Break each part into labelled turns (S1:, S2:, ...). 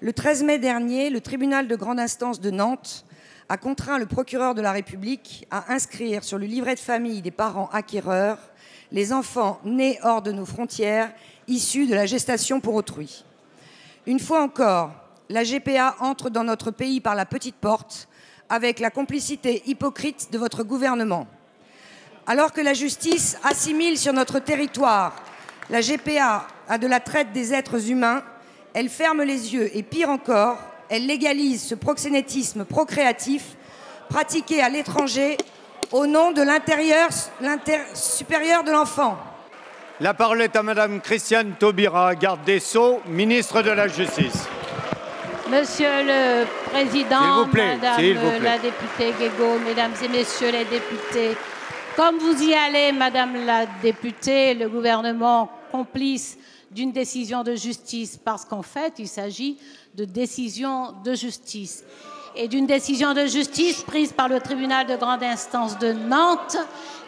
S1: Le 13 mai dernier, le tribunal de grande instance de Nantes a contraint le procureur de la République à inscrire sur le livret de famille des parents acquéreurs les enfants nés hors de nos frontières, issus de la gestation pour autrui. Une fois encore, la GPA entre dans notre pays par la petite porte, avec la complicité hypocrite de votre gouvernement. Alors que la justice assimile sur notre territoire la GPA à de la traite des êtres humains, elle ferme les yeux et, pire encore, elle légalise ce proxénétisme procréatif pratiqué à l'étranger au nom de l'intérêt supérieur de l'enfant.
S2: La parole est à Madame Christiane Taubira, garde des Sceaux, ministre de la Justice.
S3: Monsieur le Président,
S2: Madame
S3: la députée Guégaud, Mesdames et Messieurs les députés, comme vous y allez, Madame la députée, le gouvernement complice d'une décision de justice, parce qu'en fait, il s'agit de décision de justice. Et d'une décision de justice prise par le tribunal de grande instance de Nantes,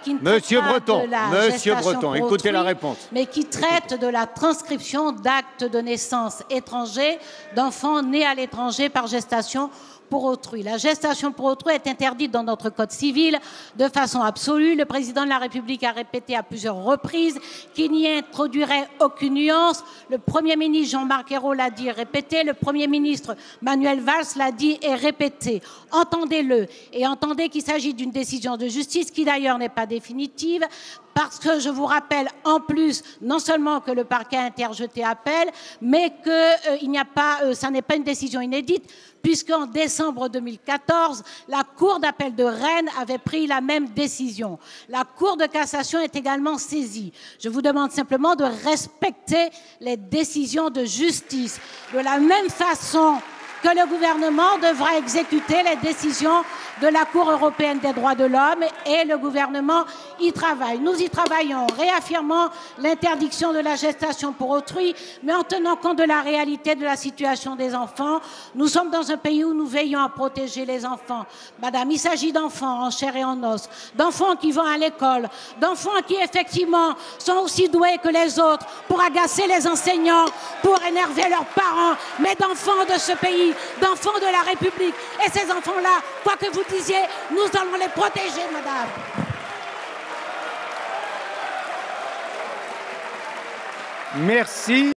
S3: qui ne traite pas de la gestation pour
S2: écoutez
S3: autrui,
S2: la réponse.
S3: mais qui traite de la transcription d'actes de naissance étrangers d'enfants nés à l'étranger par gestation pour autrui. La gestation pour autrui est interdite dans notre code civil de façon absolue. Le président de la République a répété à plusieurs reprises qu'il n'y introduirait aucune nuance. Le Premier ministre Jean-Marc Ayrault l'a dit et répété. Le Premier ministre Manuel Valls l'a dit et répété. Entendez-le et entendez qu'il s'agit d'une décision de justice qui d'ailleurs n'est pas définitive, parce que je vous rappelle en plus non seulement que le parquet a interjeté appel, mais que ça n'est pas une décision inédite, puisqu'en décembre 2014, la Cour d'appel de Rennes avait pris la même décision. La Cour de cassation est également saisie. Je vous demande simplement de respecter les décisions de justice. De la même façon que le gouvernement devra exécuter les décisions de la Cour européenne des droits de l'homme, et le gouvernement y travaille. Nous y travaillons, réaffirmant l'interdiction de la gestation pour autrui, mais en tenant compte de la réalité de la situation des enfants. Nous sommes dans un pays où nous veillons à protéger les enfants. Madame, il s'agit d'enfants en chair et en os, d'enfants qui vont à l'école, d'enfants qui effectivement sont aussi doués que les autres pour agacer les enseignants, pour énerver leurs parents, mais d'enfants de ce pays, d'enfants de la République. Et ces enfants-là, quoi que vous disiez, nous allons les protéger, madame.
S2: Merci.